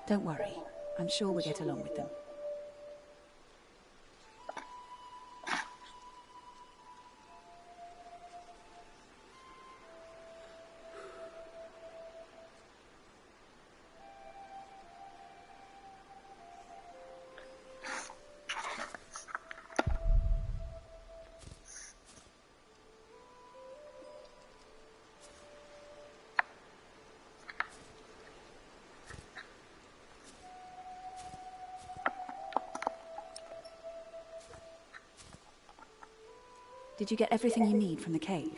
Don't worry. I'm sure we'll get along with them. Did you get everything you need from the cave?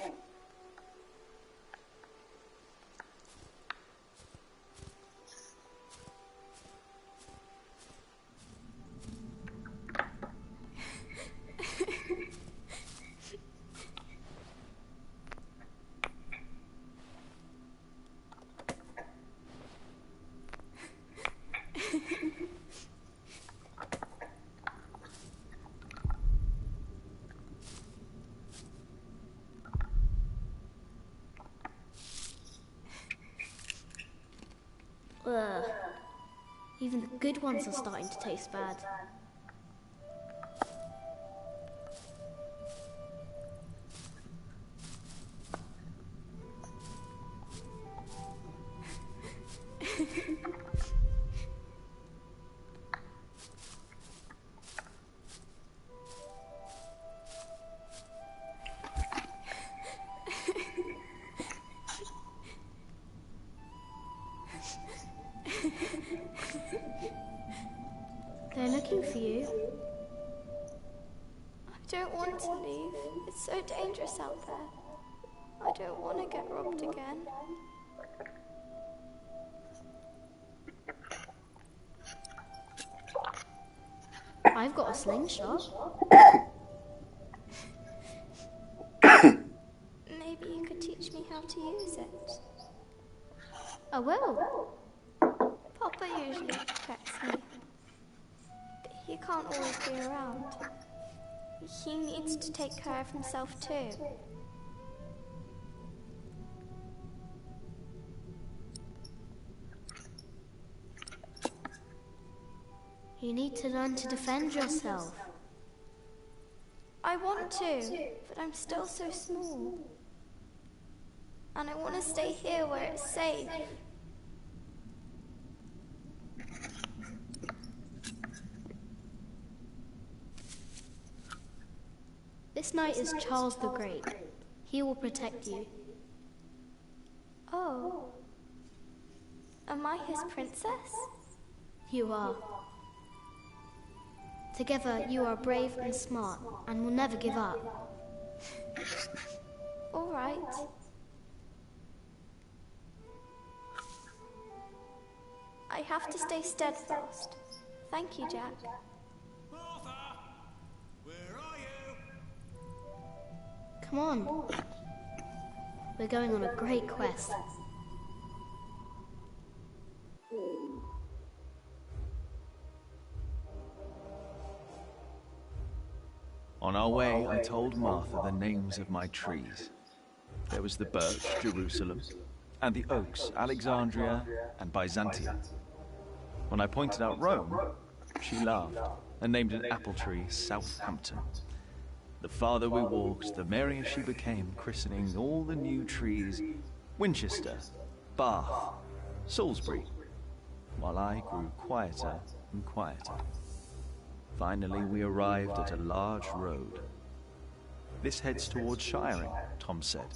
Ugh. Even the good ones are starting to taste bad. They're looking for you. I don't want to leave. It's so dangerous out there. I don't want to get robbed again. I've got a slingshot. Maybe you could teach me how to use it. I will. Papa usually protects me. But he can't always be around. He needs to take care of himself too. You need to learn to defend yourself. I want to, but I'm still so small. And I want to stay here where it's safe. This knight is Charles the Great. He will protect you. Oh. Am I his princess? You are. Together, you are brave and smart, and will never give up. All right. I have to stay steadfast. Thank you, Jack. Martha! Where are you? Come on. We're going on a great quest. On our way, I told Martha the names of my trees. There was the birch, Jerusalem, and the oaks, Alexandria and Byzantium. When I pointed out Rome, she laughed and named an apple tree Southampton. The farther we walked, the merrier she became, christening all the new trees Winchester, Bath, Salisbury, while I grew quieter and quieter. Finally, we arrived at a large road. This heads towards Shiring, Tom said.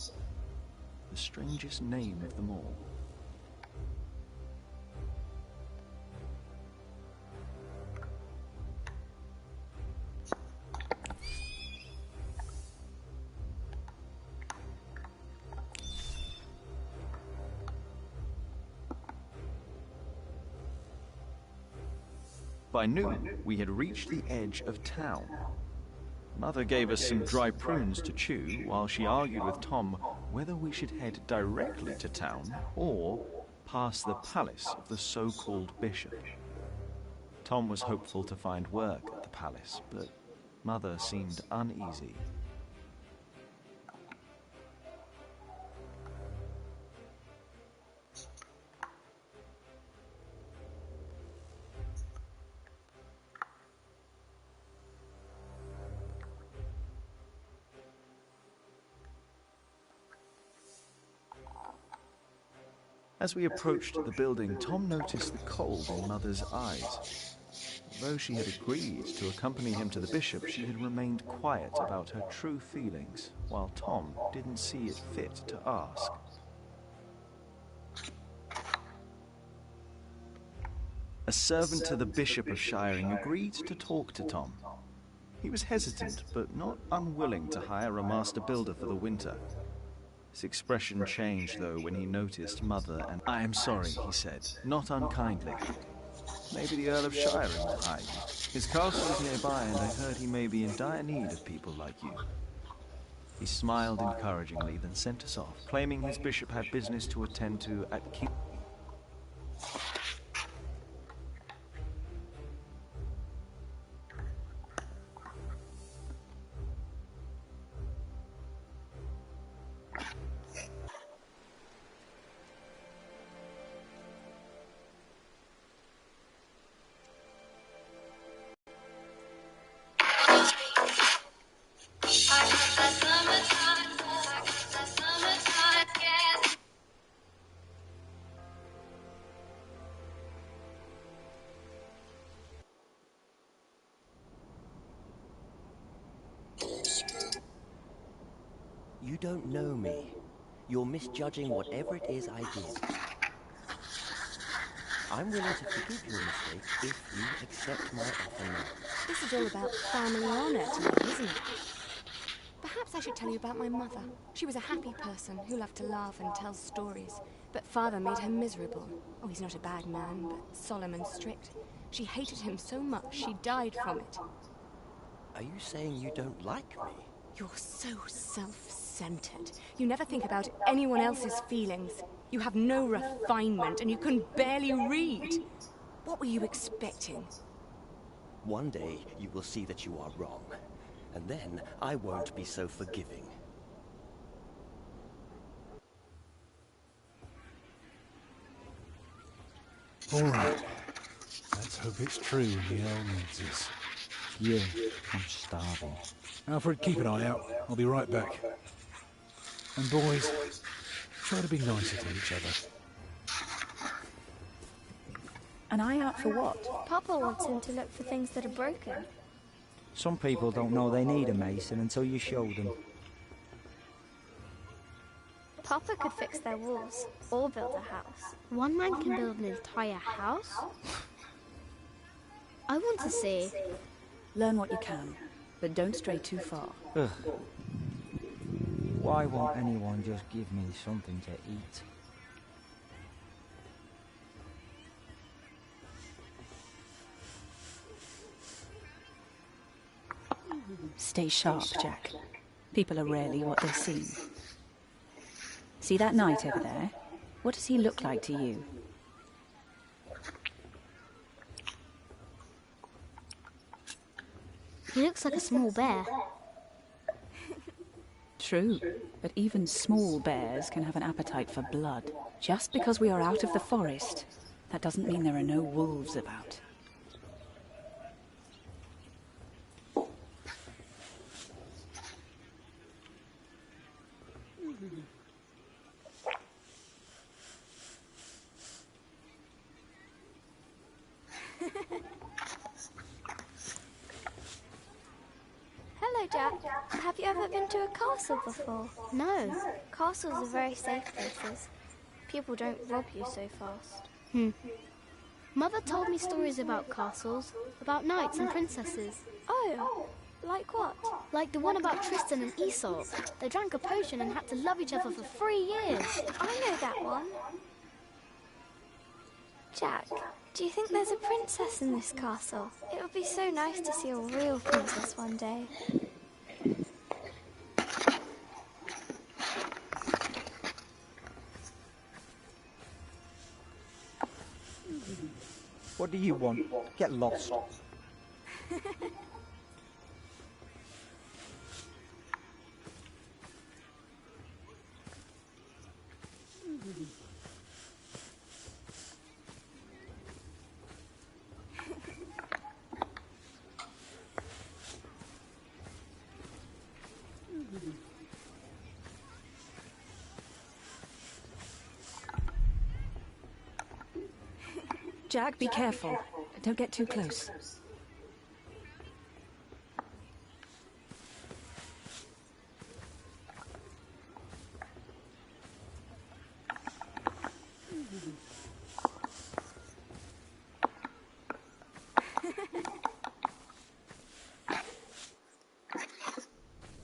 The strangest name of them all. By noon, we had reached the edge of town. Mother gave us some dry prunes to chew while she argued with Tom whether we should head directly to town or past the palace of the so-called bishop. Tom was hopeful to find work at the palace, but Mother seemed uneasy. As we approached the building, Tom noticed the cold in Mother's eyes. Although she had agreed to accompany him to the bishop, she had remained quiet about her true feelings, while Tom didn't see it fit to ask. A servant to the Bishop of Shiring agreed to talk to Tom. He was hesitant, but not unwilling to hire a master builder for the winter. His expression changed, though, when he noticed Mother and... "I am sorry," he said, not unkindly. "Maybe the Earl of Shiring will hire you. His castle is nearby, and I heard he may be in dire need of people like you." He smiled encouragingly, then sent us off, claiming his bishop had business to attend to at King... You don't know me. You're misjudging whatever it is I did. I'm willing to forgive your mistake if you accept my offer now. This is all about family honour to me, isn't it? Perhaps I should tell you about my mother. She was a happy person who loved to laugh and tell stories. But father made her miserable. Oh, he's not a bad man, but solemn and strict. She hated him so much she died from it. Are you saying you don't like me? You're so self-centered. You never think about anyone else's feelings. You have no refinement and you can barely read. What were you expecting? One day you will see that you are wrong. And then I won't be so forgiving. All right. Let's hope it's true and the Earl needs us. Yeah, I'm starving. Alfred, keep an eye out. I'll be right back. And boys, try to be nicer to each other. An eye out for what? Papa wants him to look for things that are broken. Some people don't know they need a mason until you show them. Papa could fix their walls or build a house. One man can build an entire house? I want to see. Learn what you can, but don't stray too far. Ugh. Why won't anyone just give me something to eat? Stay sharp, Jack. People are rarely what they seem. See that knight over there? What does he look like to you? He looks like a small bear. True, but even small bears can have an appetite for blood. Just because we are out of the forest, that doesn't mean there are no wolves about. Hello, Jack. Have you ever been to a castle before? No. Castles are very safe places. People don't rob you so fast. Mother told me stories about castles, about knights and princesses. Oh, like what? Like the one about Tristan and Isolde. They drank a potion and had to love each other for 3 years. I know that one. Jack, do you think there's a princess in this castle? It would be so nice to see a real princess one day. What do you want? Get lost. Jack, be careful. Don't get too close.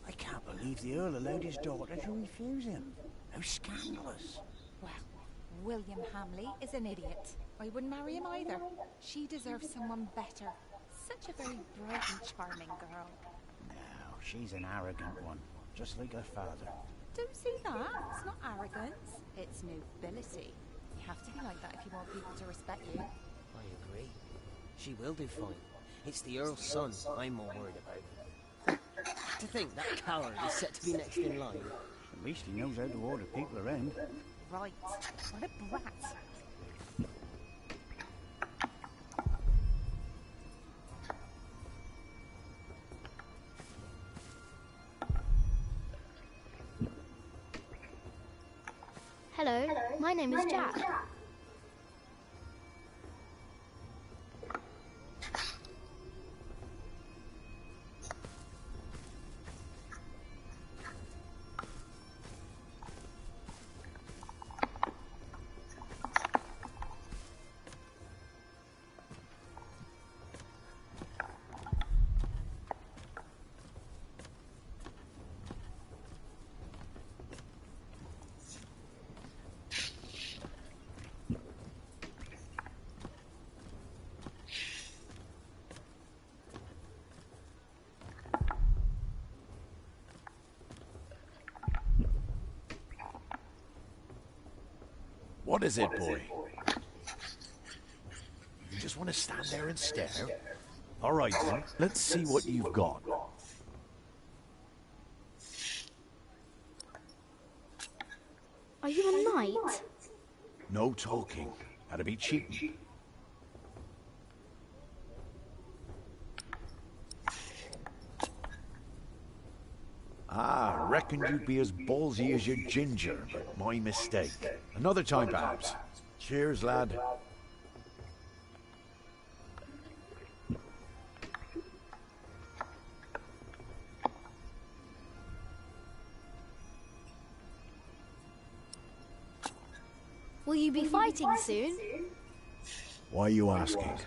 I can't believe the Earl allowed his daughter to refuse him. How scandalous. Well, William Hamley is an idiot. I wouldn't marry him either. She deserves someone better. Such a very bright and charming girl. No, she's an arrogant one, just like her father. Don't see that. It's not arrogance. It's nobility. You have to be like that if you want people to respect you. I agree. She will do fine. It's the Earl's son I'm more worried about. To think that coward is set to be next in line. At least he knows how to order people around. Right. What a brat. Hello, my name is Jack. What is it, boy? You just want to stand there and stare? All right, then. Let's see what you've got. Are you a knight? No talking. That'd be cheating. Ah, reckoned you'd be as ballsy as your ginger, but my mistake. Another time, perhaps. Cheers, lad. Will you be fighting soon? Why are you asking?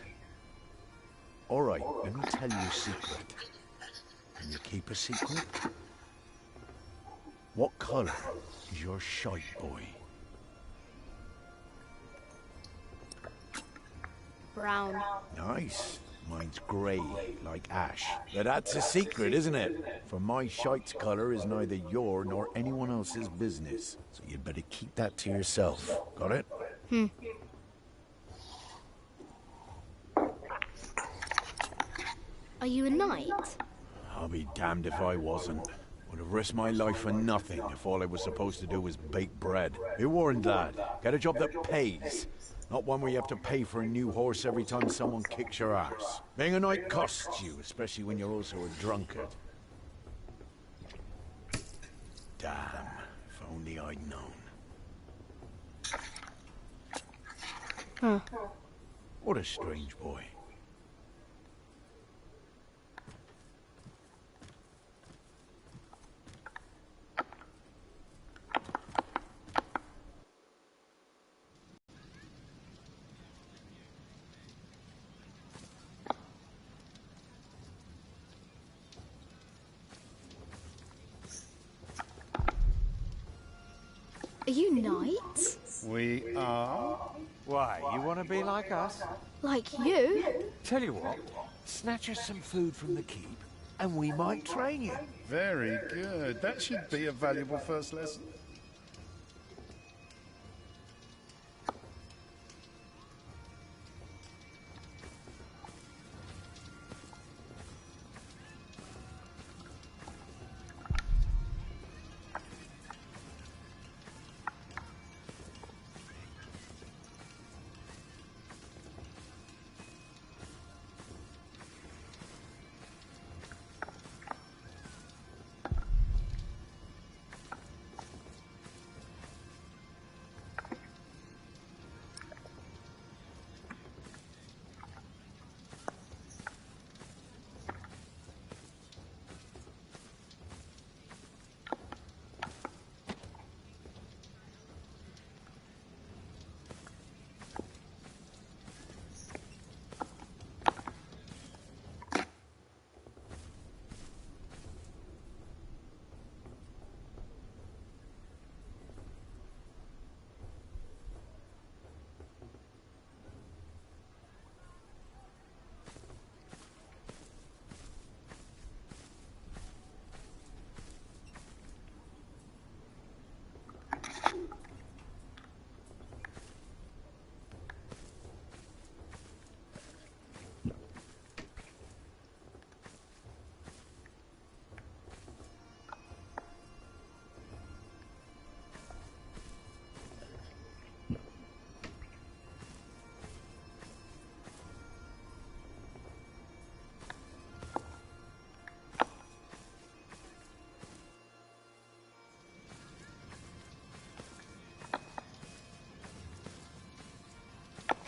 All right, let me tell you a secret. Can you keep a secret? What colour is your shite, boy? Brown. Nice. Mine's grey, like ash. But that's a secret, isn't it? For my shite's colour is neither your nor anyone else's business. So you'd better keep that to yourself. Got it? Are you a knight? I'll be damned if I wasn't. Would have risked my life for nothing if all I was supposed to do was bake bread. Be warned, lad. Get a job that pays. Not one where you have to pay for a new horse every time someone kicks your ass. Being a knight costs you, especially when you're also a drunkard. Damn, if only I'd known. What a strange boy. Are you knights? We are? Why, you want to be like us? Like you? Tell you what, snatch us some food from the keep, and we might train you. Very good. That should be a valuable first lesson.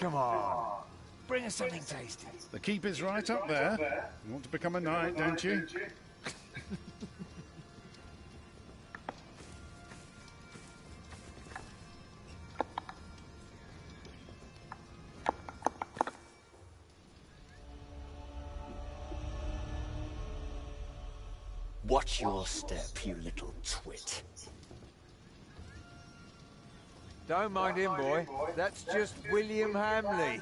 Come on. Bring us something tasty. The keep is right up there. You want to become a knight, don't you? Watch your step, you little twit. Don't mind him, boy. That's just William Hamley.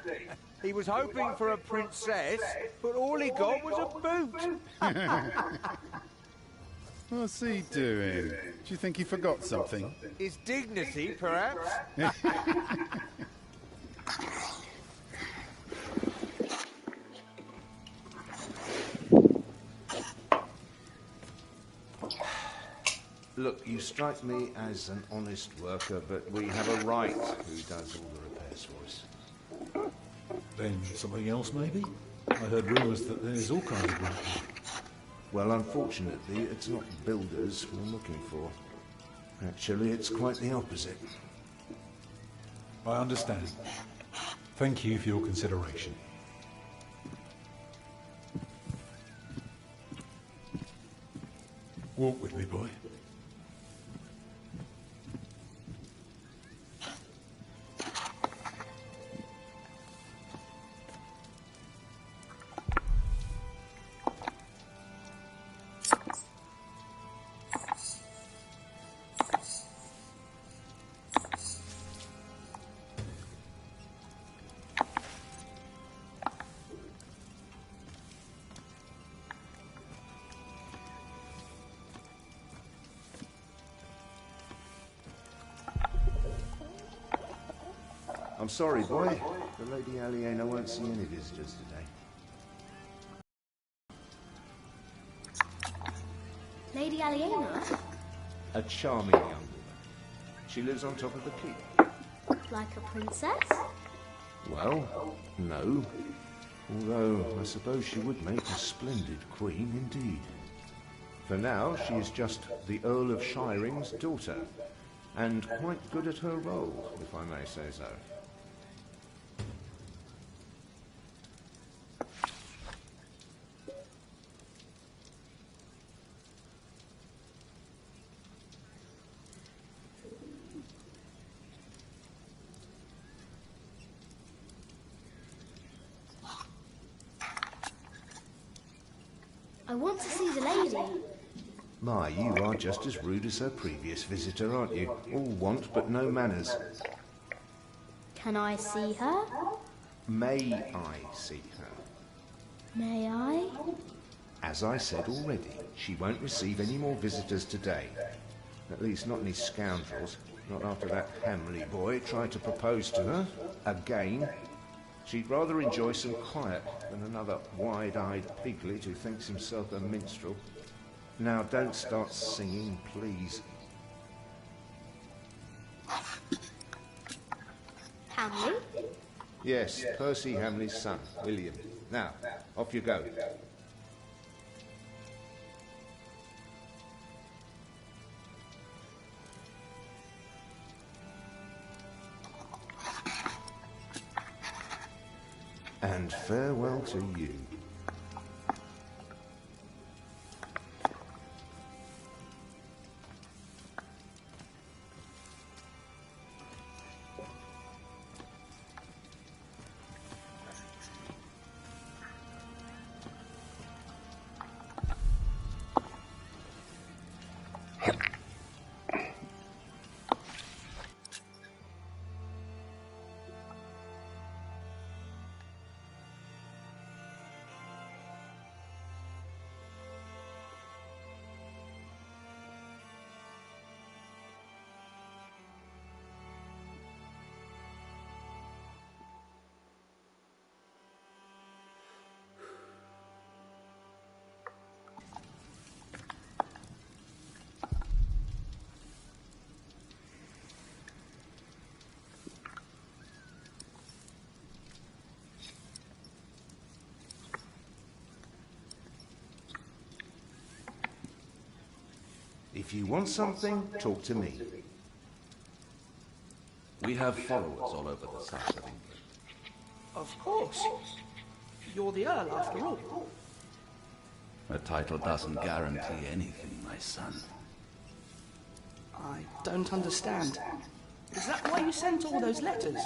He was hoping for a princess, but all he got was a boot. What's he doing? Do you think he forgot something? His dignity, perhaps? Look, you strike me as an honest worker, but we have a right who does all the repairs for us. Then something else, maybe? I heard rumours that there's all kinds of work. Well, unfortunately, it's not builders we're looking for. Actually, it's quite the opposite. I understand. Thank you for your consideration. Walk with me, boy. I'm sorry, boy. The Lady Aliena won't see any visitors today. Lady Aliena? A charming young woman. She lives on top of the keep. Like a princess? Well, no. Although, I suppose she would make a splendid queen indeed. For now, she is just the Earl of Shiring's daughter, and quite good at her role, if I may say so. I want to see the lady. My, you are just as rude as her previous visitor, aren't you? All want but no manners. Can I see her? May I see her? May I? As I said already, she won't receive any more visitors today. At least not any scoundrels. Not after that Hamley boy tried to propose to her. Again. She'd rather enjoy some quiet than another wide-eyed piglet who thinks himself a minstrel. Now, don't start singing, please. Hamley? Yes, Percy Hamley's son, William. Now, off you go. And farewell to you. If you want something, talk to me. We have followers all over the south of England. Of course. You're the Earl, after all. A title doesn't guarantee anything, my son. I don't understand. Is that why you sent all those letters?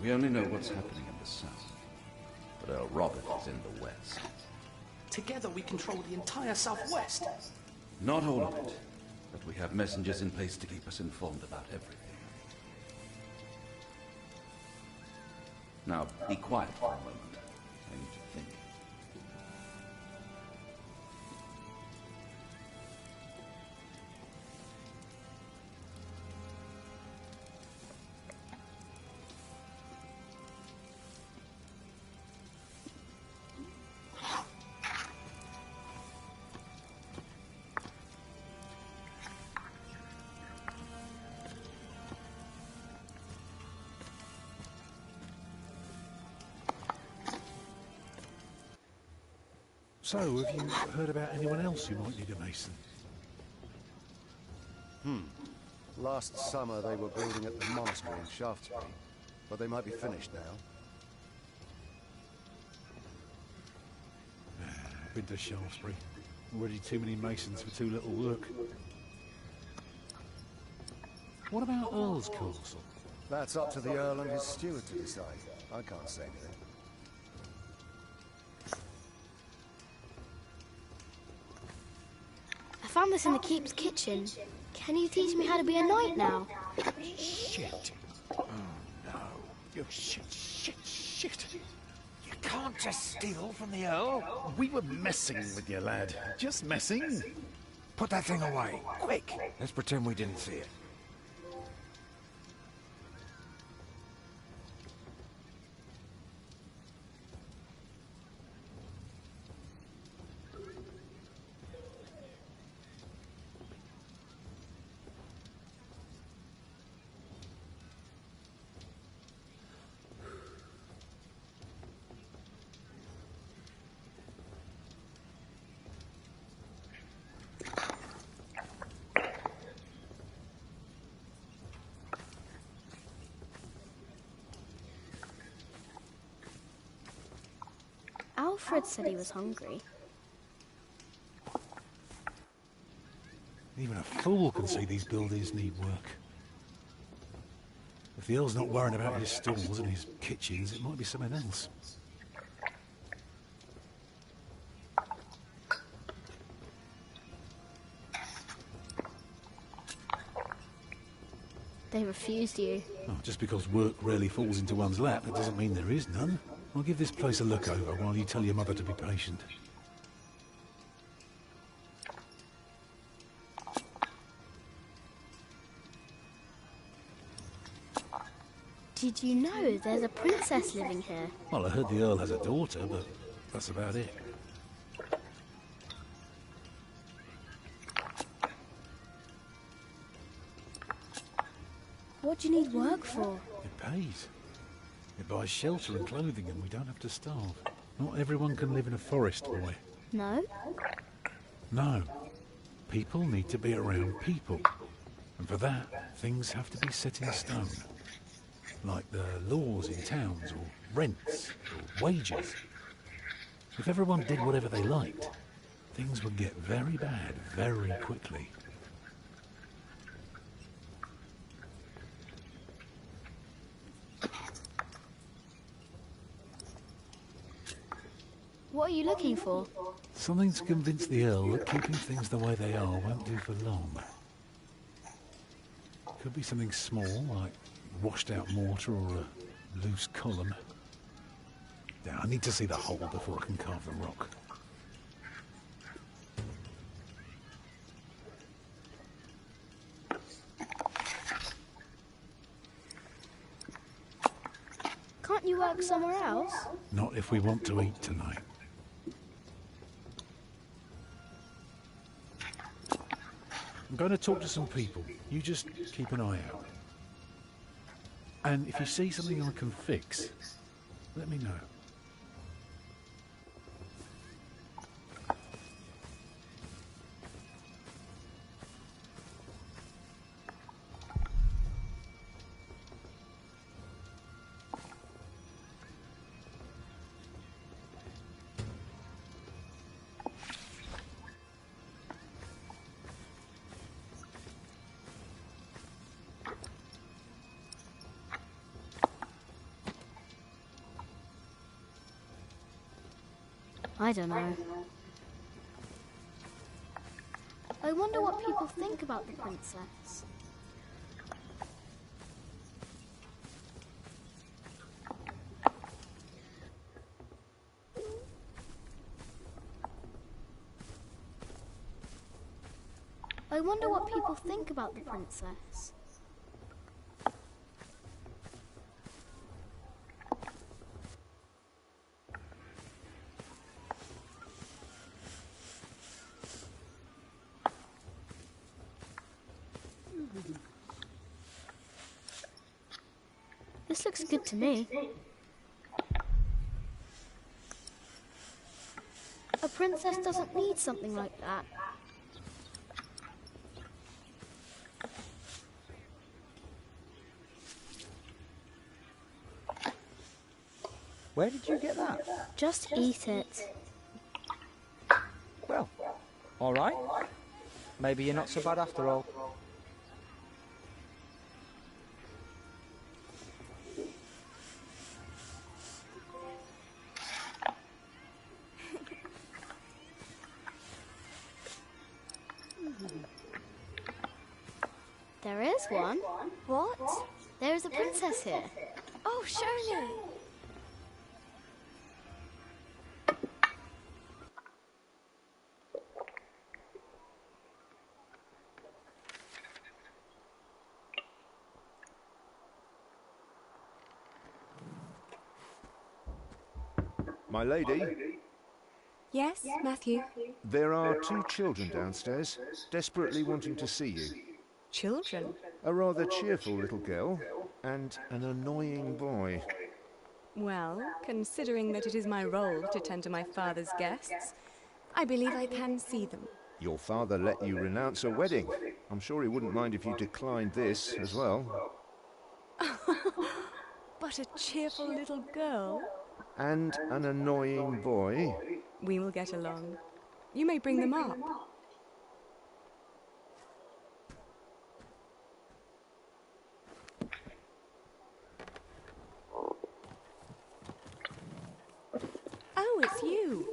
We only know what's happening in the south, but Earl Robert is in the west. Together we control the entire southwest. Not all of it, but we have messengers in place to keep us informed about everything. Now, be quiet for a moment. I need to think. So, have you heard about anyone else who might need a mason? Last summer they were building at the monastery in Shaftesbury, but they might be finished now. I've been to Shaftesbury. Already too many masons for too little work. What about Earl's Castle? That's up to the Earl and his steward to decide. I can't say anything. I found this in the keep's kitchen. Can you teach me how to be a knight now? Shit. Oh, no. You shit. You can't just steal from the Earl. We were messing with you, lad. Just messing. Put that thing away, quick. Let's pretend we didn't see it. Alfred said he was hungry. Even a fool can see these buildings need work. If the Earl's not worrying about his stalls and his kitchens, it might be something else. They refused you. Oh, just because work rarely falls into one's lap, that doesn't mean there is none. I'll give this place a look over while you tell your mother to be patient. Did you know there's a princess living here? Well, I heard the Earl has a daughter, but that's about it. What do you need work for? It pays. It buys shelter and clothing, and we don't have to starve. Not everyone can live in a forest, boy. No? No. People need to be around people. And for that, things have to be set in stone. Like the laws in towns, or rents, or wages. If everyone did whatever they liked, things would get very bad very quickly. What are you looking for? Something to convince the Earl that keeping things the way they are won't do for long. Could be something small, like washed out mortar or a loose column. Now, I need to see the hole before I can carve the rock. Can't you work somewhere else? Not if we want to eat tonight. I'm going to talk to some people. You just keep an eye out. And if you see something I can fix, let me know. I don't know. I wonder what people think about the princess. I wonder what people think about the princess. This looks good to me. A princess doesn't need something like that. Where did you get that? Just eat it. Well, all right. Maybe you're not so bad after all. There is one. What? There is a princess here. Oh, show me. My lady, Yes, Matthew? there are 2 children downstairs, desperately wanting to see you. Children? A rather cheerful little girl and an annoying boy. Well, considering that it is my role to tend to my father's guests, I believe I can see them. Your father let you renounce a wedding. I'm sure he wouldn't mind if you declined this as well. But a cheerful little girl? And an annoying boy. We will get along. You may bring them up. Oh, it's you.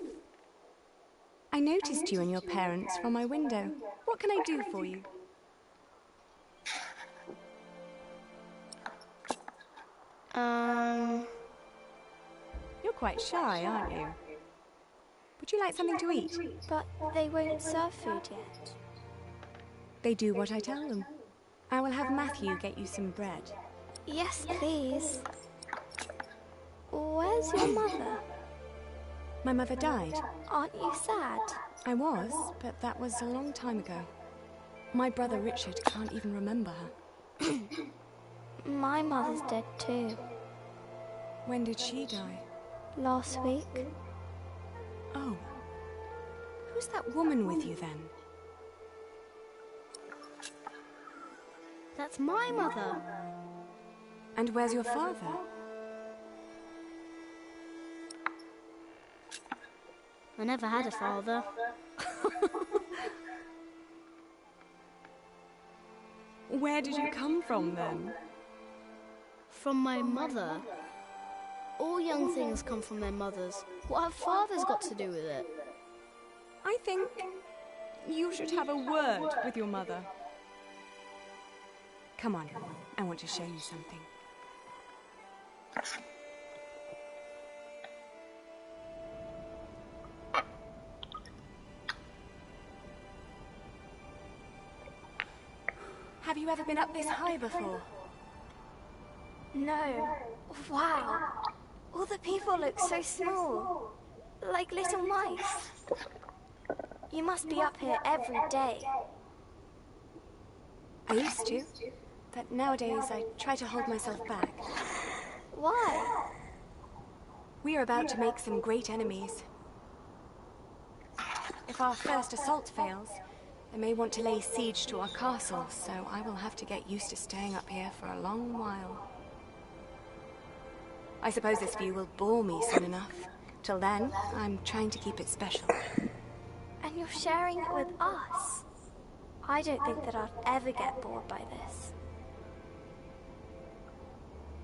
I noticed you and your parents from my window. What can I do for you? You're quite shy, aren't you? Would you like something to eat? But they won't serve food yet. They do what I tell them. I will have Matthew get you some bread. Yes, please. Where's your mother? My mother died. Aren't you sad? I was, but that was a long time ago. My brother Richard can't even remember her. My mother's dead too. When did she die? Last week. Oh. Who's that woman with you then? That's my mother. And where's your father? I never had a father. Where did you come from then? From my mother. All young things come from their mothers. What have fathers got to do with it? I think you should have a word with your mother. Come on, I want to show you something. Have you ever been up this high before? No. Wow. All the people look so small. Like little mice. You must be up here every day. I used to, but nowadays I try to hold myself back. Why? We are about to make some great enemies. If our first assault fails, they may want to lay siege to our castle, so I will have to get used to staying up here for a long while. I suppose this view will bore me soon enough. Till then, I'm trying to keep it special. And you're sharing it with us. I don't think that I'll ever get bored by this.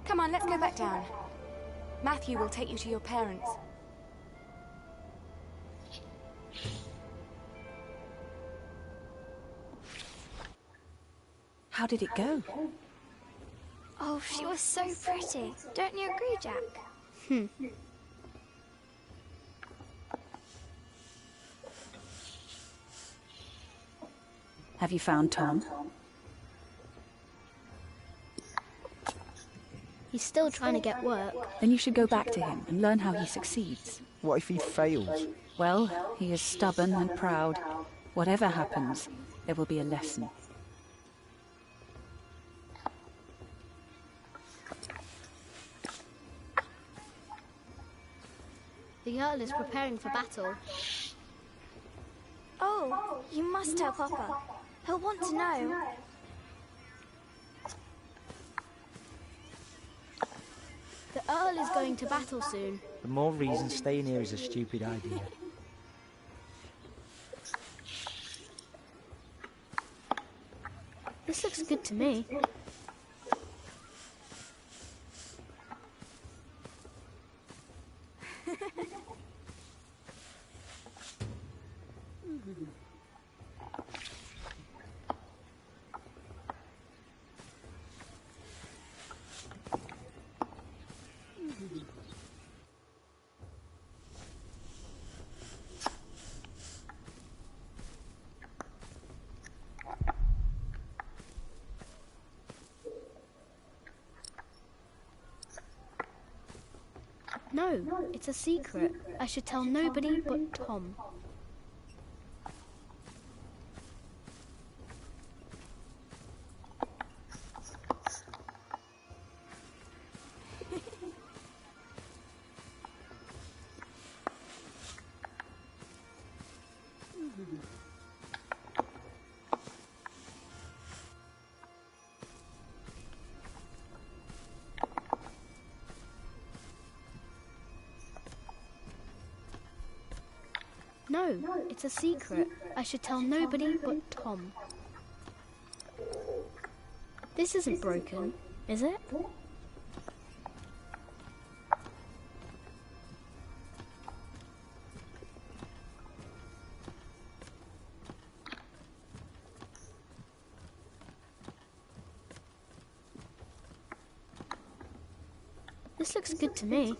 Come on, let's go back down. Matthew will take you to your parents. How did it go? Oh, she was so pretty. Don't you agree, Jack? Have you found Tom? He's still trying to get work. Then you should go back to him and learn how he succeeds. What if he fails? Well, he is stubborn and proud. Whatever happens, there will be a lesson. The Earl is preparing for battle. Oh, you must tell Papa. He'll want to know. The Earl is going to battle soon. The more reason staying here is a stupid idea. This looks good to me. No, it's a secret. I should tell nobody but Tom. No, it's a secret. I should tell nobody but Tom. This isn't broken, is it? This looks good to me.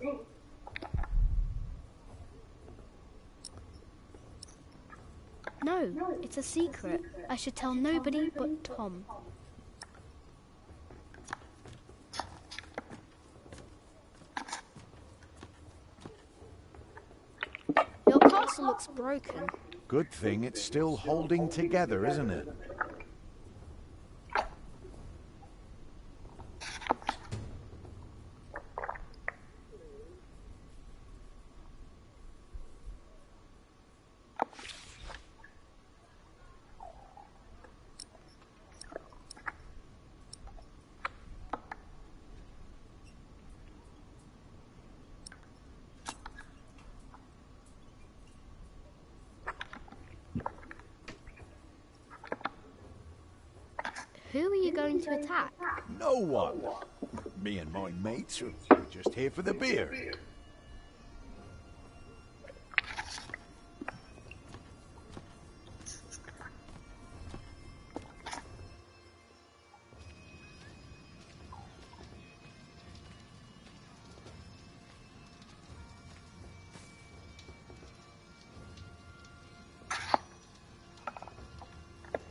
No, it's a secret. I should tell nobody but Tom. Your castle looks broken. Good thing it's still holding together, isn't it? Who are you going to attack? No one. Me and my mates are just here for the beer.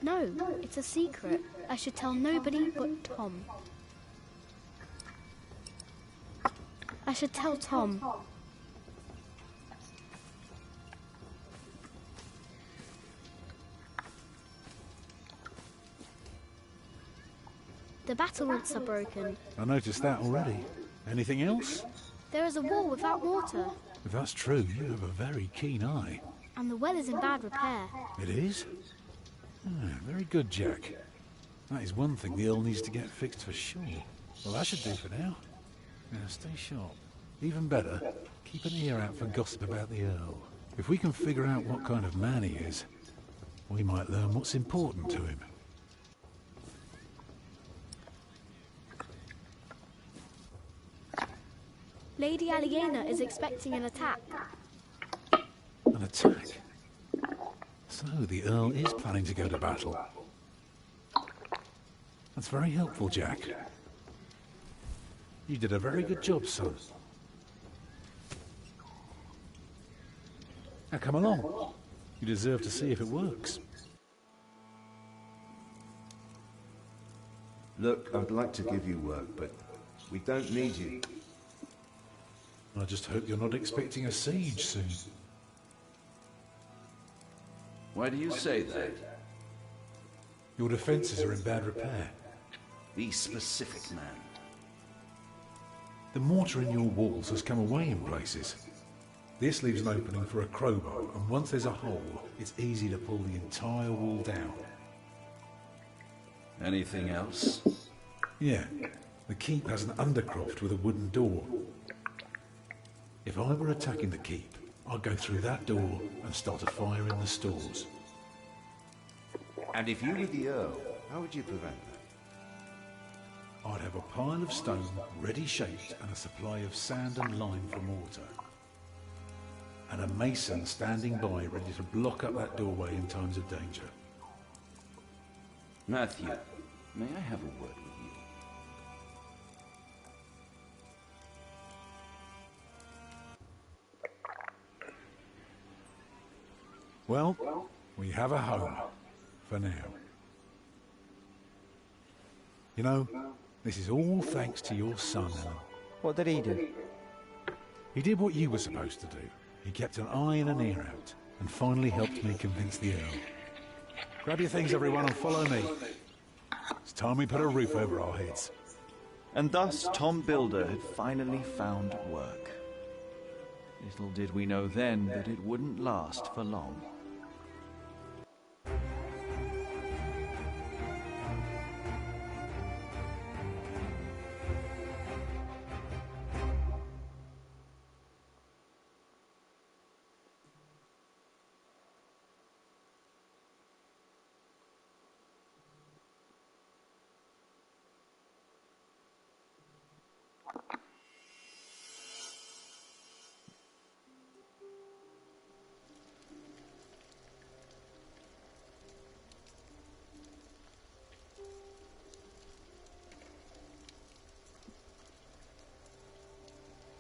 No, it's a secret. I should tell nobody but Tom. I should tell Tom. The battlements are broken. I noticed that already. Anything else? There is a wall without water. If that's true, you have a very keen eye. And the well is in bad repair. It is? Ah, very good, Jack. That is one thing the Earl needs to get fixed for sure. Well, that should do for now. Now, stay sharp. Even better, keep an ear out for gossip about the Earl. If we can figure out what kind of man he is, we might learn what's important to him. Lady Aliena is expecting an attack. An attack? So, the Earl is planning to go to battle. That's very helpful, Jack. You did a very good job, son. Now come along. You deserve to see if it works. Look, I'd like to give you work, but we don't need you. I just hope you're not expecting a siege soon. Why do you say that? Your defences are in bad repair. Be specific, man. The mortar in your walls has come away in places. This leaves an opening for a crowbar, and once there's a hole, it's easy to pull the entire wall down. Anything else? Yeah. The keep has an undercroft with a wooden door. If I were attacking the keep, I'd go through that door and start a fire in the stores. And if you were the Earl, how would you prevent that? I'd have a pile of stone ready shaped and a supply of sand and lime for mortar. And a mason standing by ready to block up that doorway in times of danger. Matthew, may I have a word with you? Well, we have a home. For now. You know, this is all thanks to your son, Ellen. What did he do? He did what you were supposed to do. He kept an eye and an ear out, and finally helped me convince the Earl. Grab your things, everyone, and follow me. It's time we put a roof over our heads. And thus Tom Builder had finally found work. Little did we know then that it wouldn't last for long.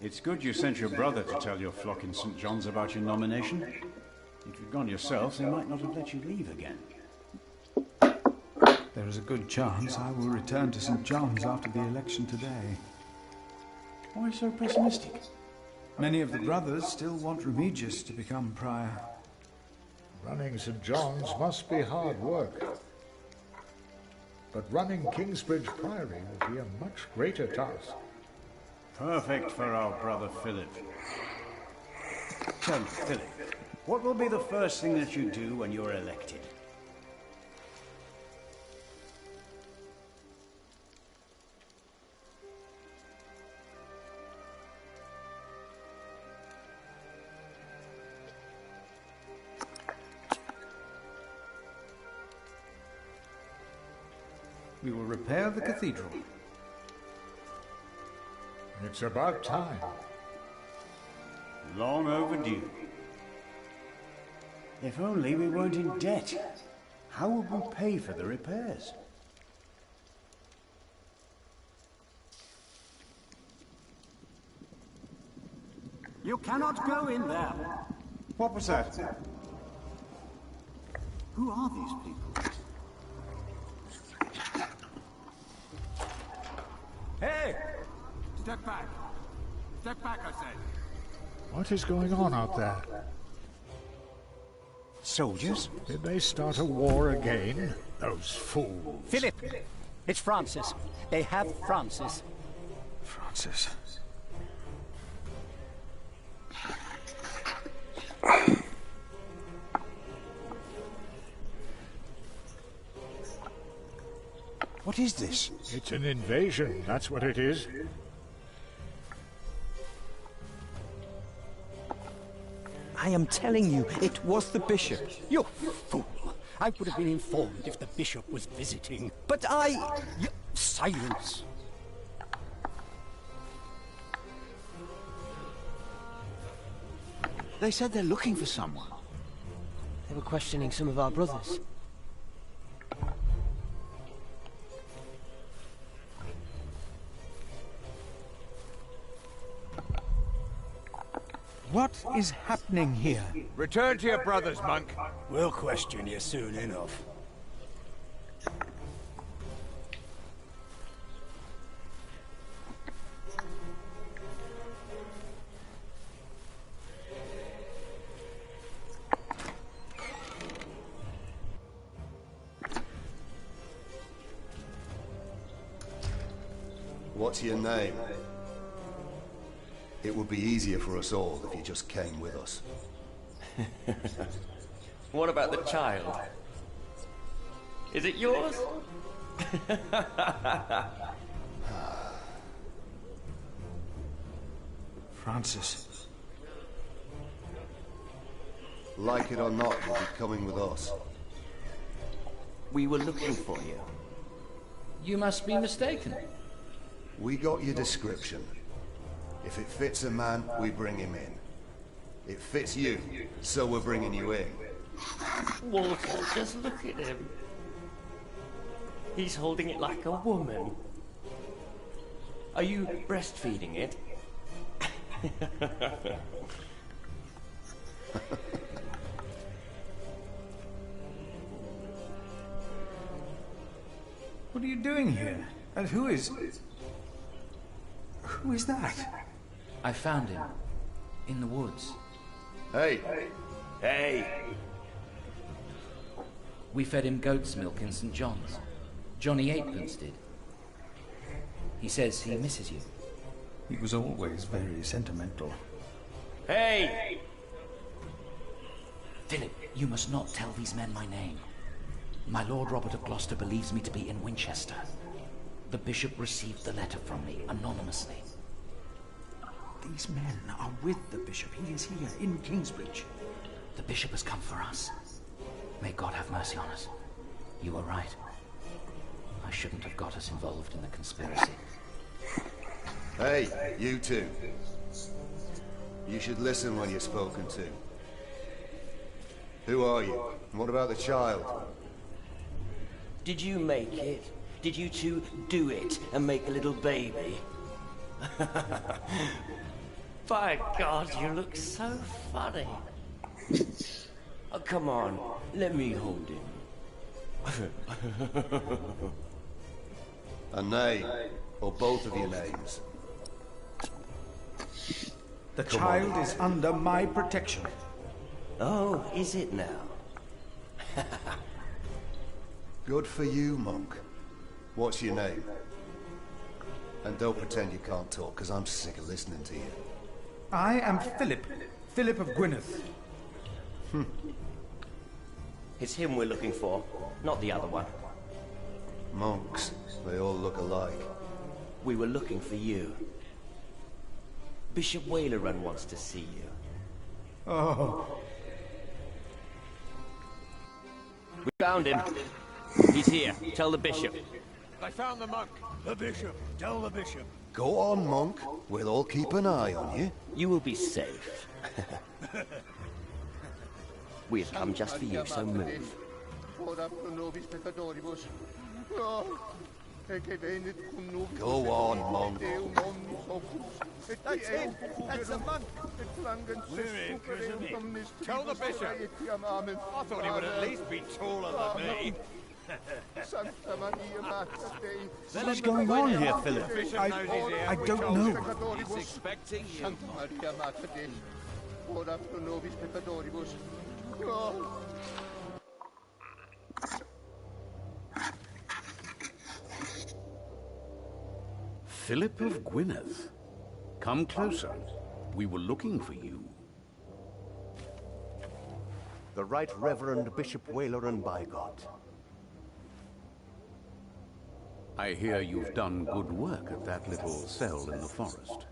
It's good you sent your brother to tell your flock in St. John's about your nomination. If you'd gone yourself, they might not have let you leave again. There is a good chance I will return to St. John's after the election today. Why so pessimistic? Many of the brothers still want Remigius to become prior. Running St. John's must be hard work. But running Kingsbridge Priory will be a much greater task. Perfect for our brother Philip. Tell me, Philip, what will be the first thing that you do when you're elected? We will repair the cathedral. It's about time. Long overdue. If only we weren't in debt. How would we pay for the repairs? You cannot go in there. What was that? Who are these people? Hey! Step back. Step back, I said. What is going on out there? Soldiers? Did they start a war again? Those fools. Philip! It's Francis. They have Francis. Francis. What is this? It's an invasion, that's what it is. I am telling you, it was the bishop. You fool! I would have been informed if the bishop was visiting. But silence! They said they're looking for someone. They were questioning some of our brothers. What is happening here? Return to your brothers, monk. We'll question you soon enough. What's your name? It would be easier for us all if you just came with us. What about the child? Is it yours? Francis. Like it or not, you'll be coming with us. We were looking for you. You must be mistaken. We got your description. If it fits a man, we bring him in. It fits you, so we're bringing you in. Walter, just look at him. He's holding it like a woman. Are you breastfeeding it? What are you doing here? And who is that? I found him. In the woods. Hey! Hey! We fed him goat's milk in St. John's. Johnny Eightpence did. He says he misses you. He was always very sentimental. Hey! Philip, you must not tell these men my name. My Lord Robert of Gloucester believes me to be in Winchester. The bishop received the letter from me, anonymously. These men are with the bishop. He is here, in Kingsbridge. The bishop has come for us. May God have mercy on us. You were right. I shouldn't have got us involved in the conspiracy. Hey, you two. You should listen when you're spoken to. Who are you? And what about the child? Did you make it? Did you two do it and make a little baby? By God, you look so funny. Oh, come on, let me hold him. A name, or both of your names. The child is under my protection. Oh, is it now? Good for you, monk. What's your name? And don't pretend you can't talk, because I'm sick of listening to you. I am Philip. Philip of Gwynedd. It's him we're looking for, not the other one. Monks, they all look alike. We were looking for you. Bishop Wailerun wants to see you. Oh. We found him. He's here. Tell the bishop. I found the monk. The bishop. Tell the bishop. Go on, monk. We'll all keep an eye on you. You will be safe. We've come just for you, so move. Go on, monk. That's him. That's the monk. Tell the bishop. I thought he would at least be taller than me. What's going on here, Philip? I don't know. He's expecting you. Philip of Gwynedd. Come closer. We were looking for you. The Right Reverend Bishop Wailerun by God. I hear you've done good work at that little cell in the forest.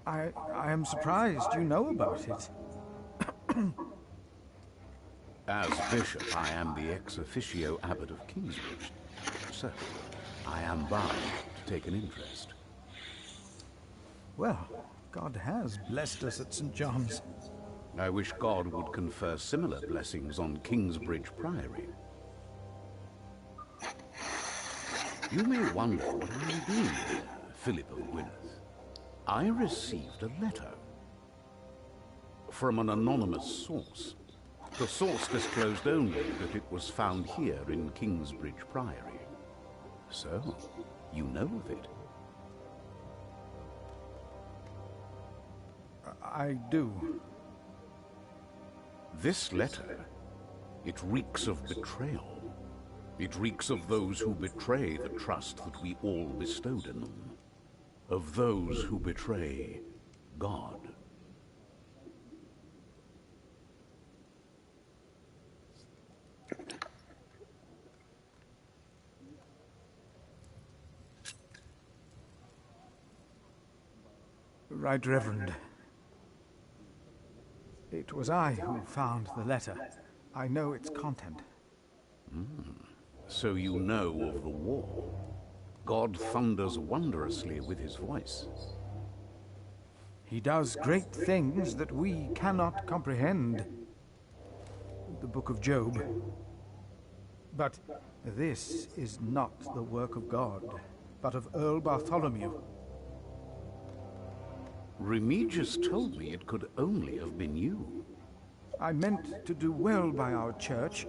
I am surprised you know about it. As bishop, I am the ex officio abbot of Kingsbridge, so I am bound to take an interest. Well, God has blessed us at St. John's. I wish God would confer similar blessings on Kingsbridge Priory. You may wonder what I'm doing here, Philip of Gwynedd. I received a letter from an anonymous source. The source disclosed only that it was found here in Kingsbridge Priory. So, you know of it? I do. This letter, it reeks of betrayal. It reeks of those who betray the trust that we all bestowed in them. Of those who betray God. Right, Reverend. It was I who found the letter. I know its content. So you know of the war. God thunders wondrously with his voice. He does great things that we cannot comprehend. The Book of Job. But this is not the work of God, but of Earl Bartholomew. Remigius told me it could only have been you. I meant to do well by our church.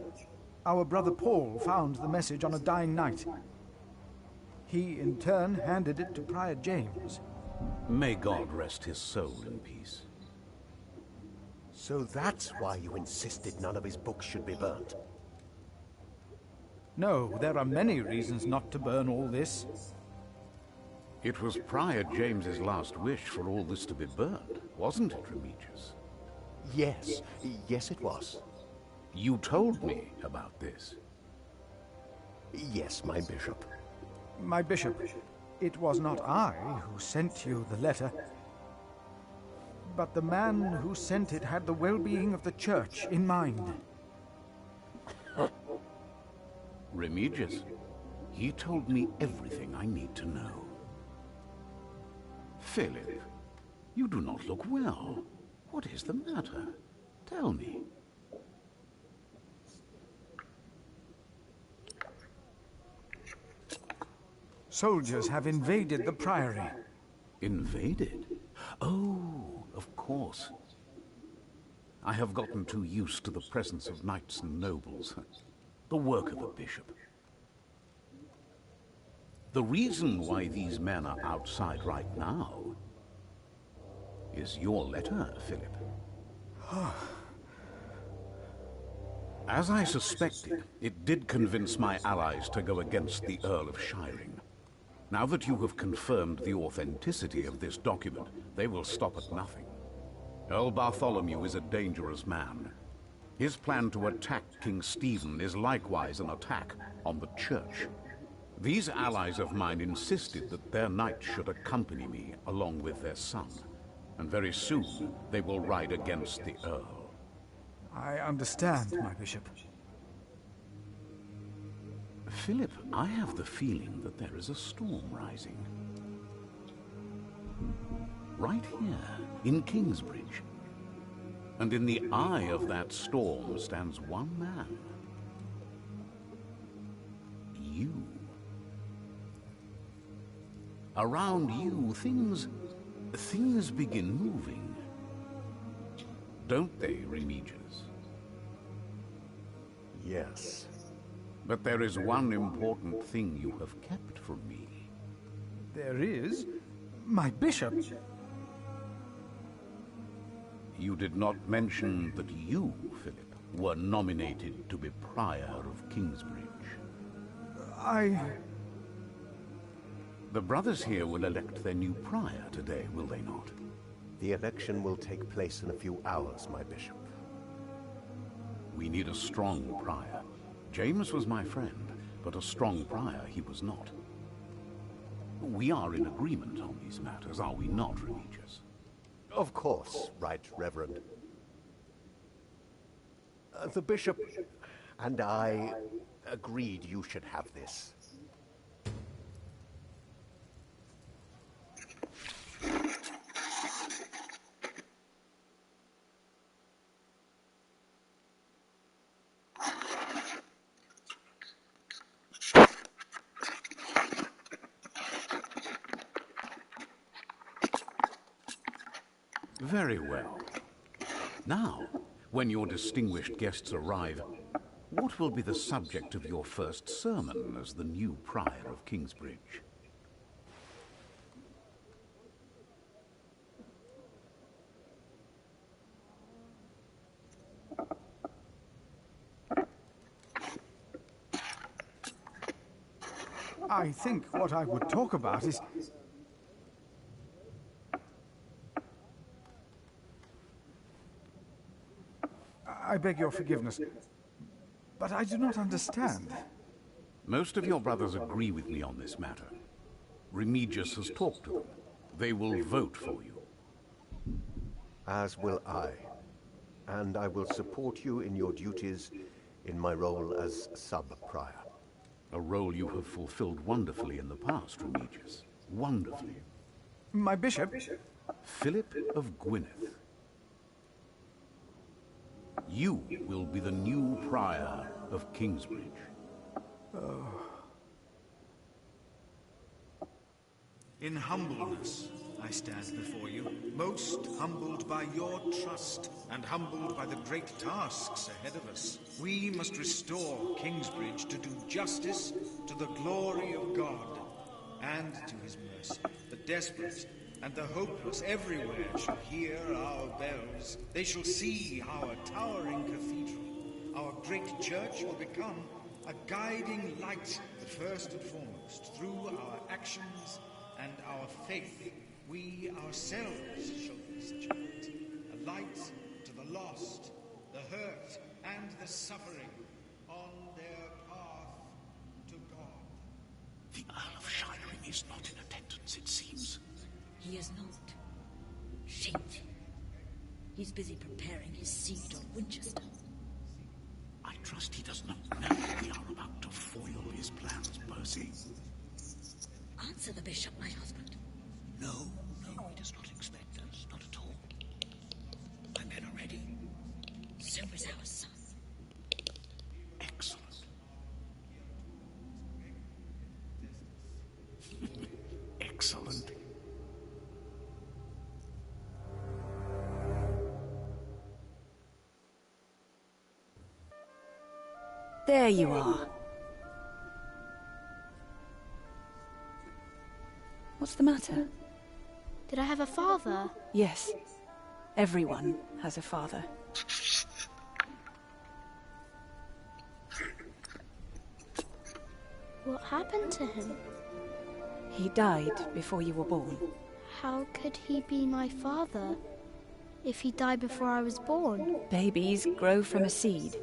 Our brother Paul found the message on a dying night. He, in turn, handed it to Prior James. May God rest his soul in peace. So that's why you insisted none of his books should be burnt. No, there are many reasons not to burn all this. It was Prior James's last wish for all this to be burned, wasn't it, Remigius? Yes, yes it was. You told me about this. Yes, my bishop. My bishop, it was not I who sent you the letter, but the man who sent it had the well-being of the church in mind. Remigius, he told me everything I need to know. Philip, you do not look well. What is the matter? Tell me. Soldiers have invaded the priory. Invaded? Oh, of course. I have gotten too used to the presence of knights and nobles. The work of a bishop. The reason why these men are outside right now is your letter, Philip. As I suspected, it did convince my allies to go against the Earl of Shiring. Now that you have confirmed the authenticity of this document, they will stop at nothing. Earl Bartholomew is a dangerous man. His plan to attack King Stephen is likewise an attack on the church. These allies of mine insisted that their knight should accompany me along with their son, and very soon they will ride against the Earl. I understand, my bishop. Philip, I have the feeling that there is a storm rising. Right here, in Kingsbridge. And in the eye of that storm stands one man. You. Around you, things begin moving. Don't they, Remigius? Yes. But there is one important thing you have kept from me. There is? My bishop? You did not mention that you, Philip, were nominated to be Prior of Kingsbridge. The brothers here will elect their new Prior today, will they not? The election will take place in a few hours, my bishop. We need a strong Prior. James was my friend, but a strong Prior he was not. We are in agreement on these matters, are we not, Remigius? Of course, Right Reverend. The bishop and I agreed you should have this. Very well. Now, when your distinguished guests arrive, what will be the subject of your first sermon as the new prior of Kingsbridge? I think what I would talk about is... I beg your forgiveness, but I do not understand. Most of your brothers agree with me on this matter. Remigius has talked to them. They will vote for you. As will I. And I will support you in your duties in my role as sub-prior. A role you have fulfilled wonderfully in the past, Remigius. Wonderfully. My bishop? Philip of Gwynedd. You will be the new prior of Kingsbridge. Oh. In humbleness, I stand before you, most humbled by your trust and humbled by the great tasks ahead of us. We must restore Kingsbridge to do justice to the glory of God and to his mercy. The desperate and the hopeless everywhere shall hear our bells. They shall see our towering cathedral. Our great church will become a guiding light, first and foremost, through our actions and our faith. We ourselves shall be such a light to the lost, the hurt, and the suffering on their path to God. The Earl of Shiring is not in attendance, it seems. He is not. Shit. He's busy preparing his siege on Winchester. I trust he does not know we are about to foil his plans, Percy. Answer the bishop, my husband. No, he does not expect us, not at all. My men are ready. So is our son. Excellent. Excellent. There you are. What's the matter? Did I have a father? Yes. Everyone has a father. What happened to him? He died before you were born. How could he be my father if he died before I was born? Babies grow from a seed.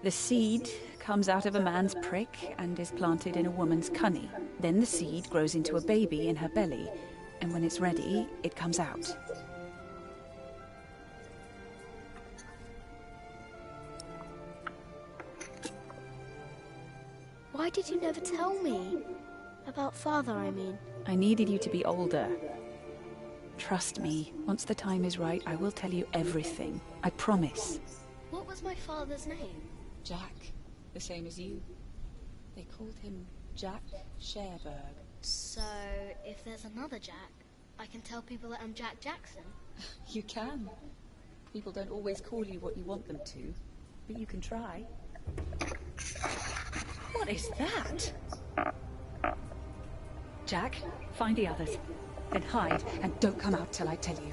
The seed comes out of a man's prick and is planted in a woman's cunny. Then the seed grows into a baby in her belly, and when it's ready, it comes out. Why did you never tell me? About father, I mean. I needed you to be older. Trust me, once the time is right, I will tell you everything. I promise. What was my father's name? Jack, the same as you. They called him Jack Sherberg. So, if there's another Jack, I can tell people that I'm Jack Jackson? You can. People don't always call you what you want them to, but you can try. What is that? Jack, find the others. Then hide, and don't come out till I tell you.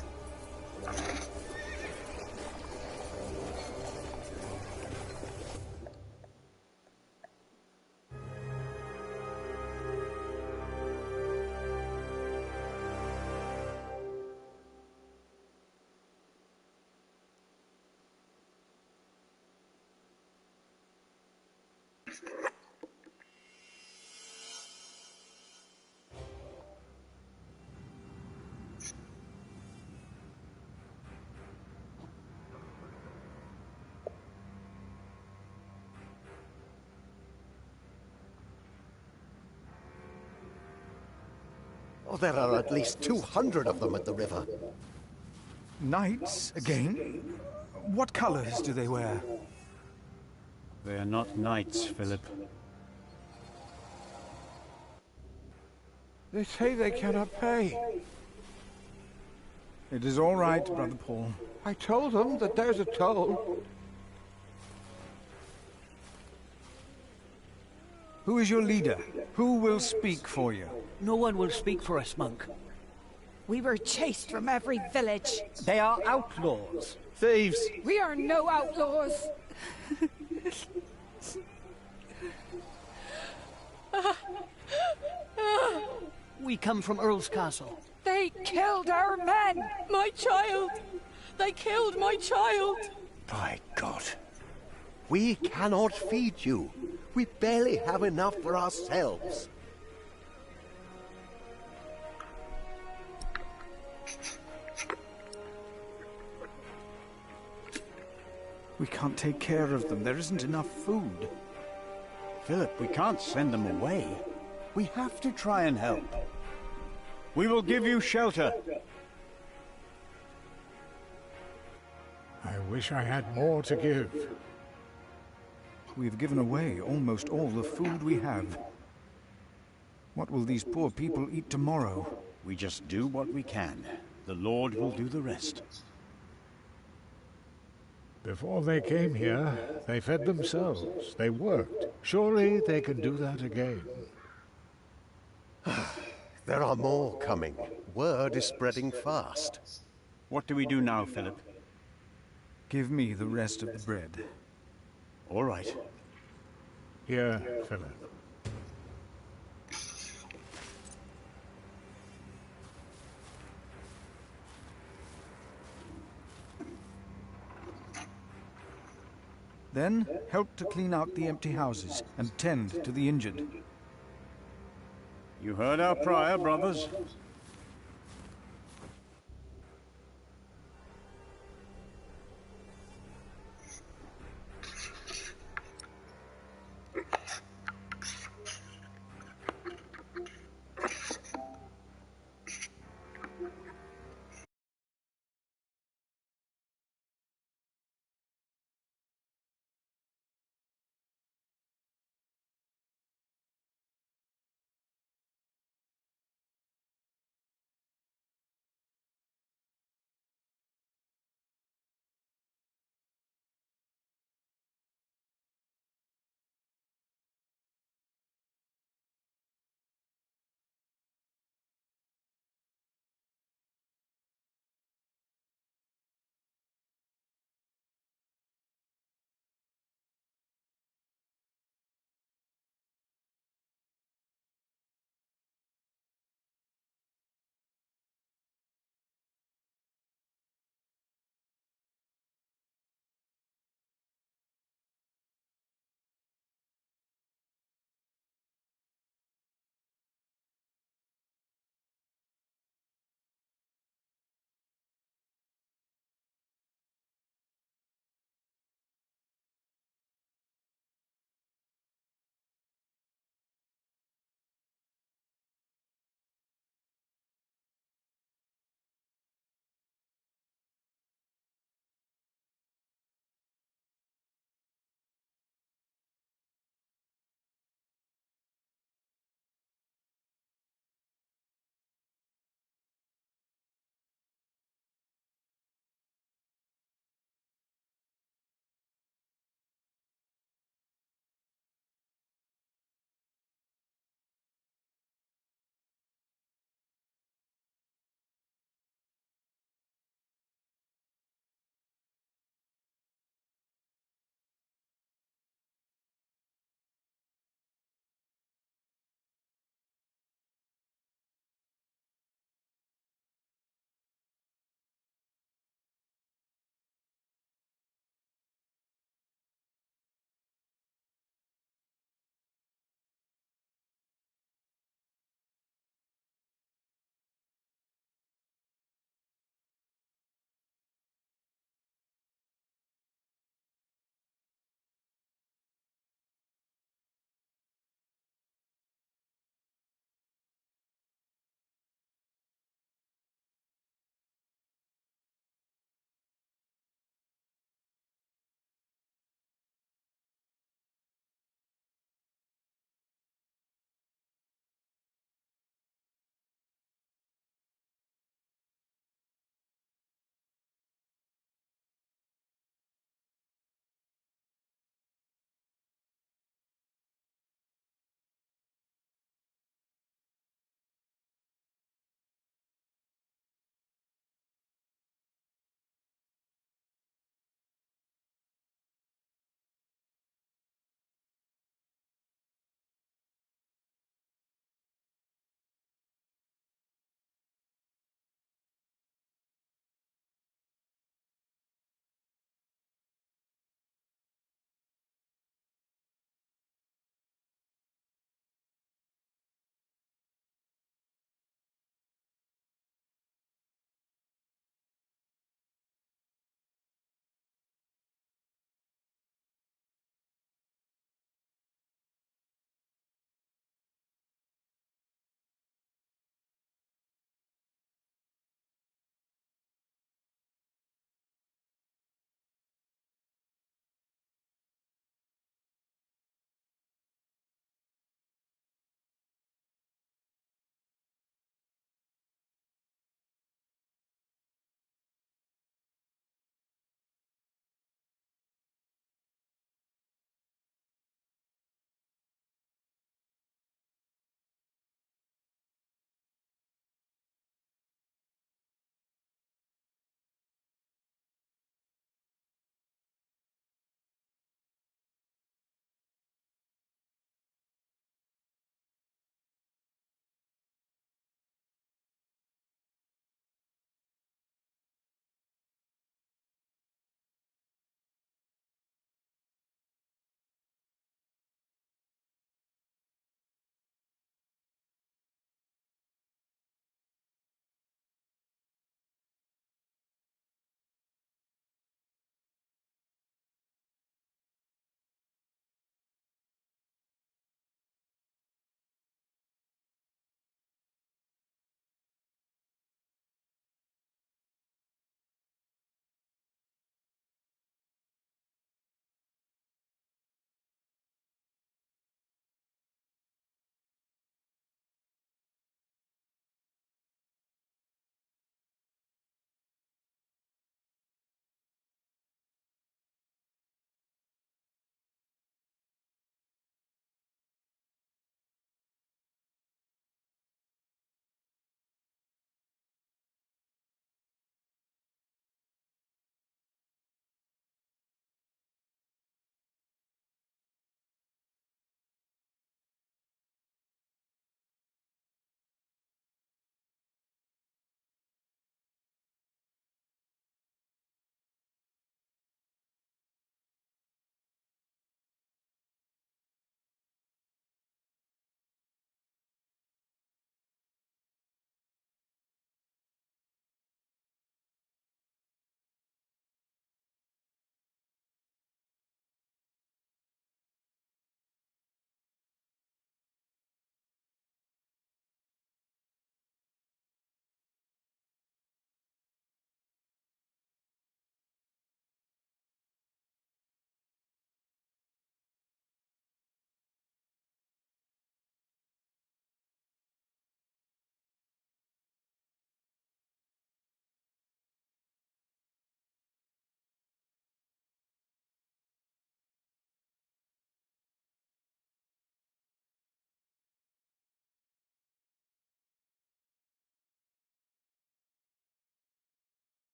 Oh, there are at least 200 of them at the river. Knights, again? What colors do they wear? They are not knights, Philip. They say they cannot pay. It is all right, Brother Paul. I told them that there's a toll. Who is your leader? Who will speak for you? No one will speak for us, monk. We were chased from every village. They are outlaws. Thieves. We are no outlaws. We come from Earl's Castle. They killed our men! My child! They killed my child! By God. We cannot feed you. We barely have enough for ourselves. We can't take care of them. There isn't enough food. Philip, we can't send them away. We have to try and help. We will give you shelter. I wish I had more to give. We've given away almost all the food we have. What will these poor people eat tomorrow? We just do what we can. The Lord will do the rest. Before they came here, they fed themselves. They worked. Surely they can do that again. There are more coming. Word is spreading fast. What do we do now, Philip? Give me the rest of the bread. All right. Here, Philip. Then, help to clean out the empty houses and tend to the injured. You heard our prior, brothers.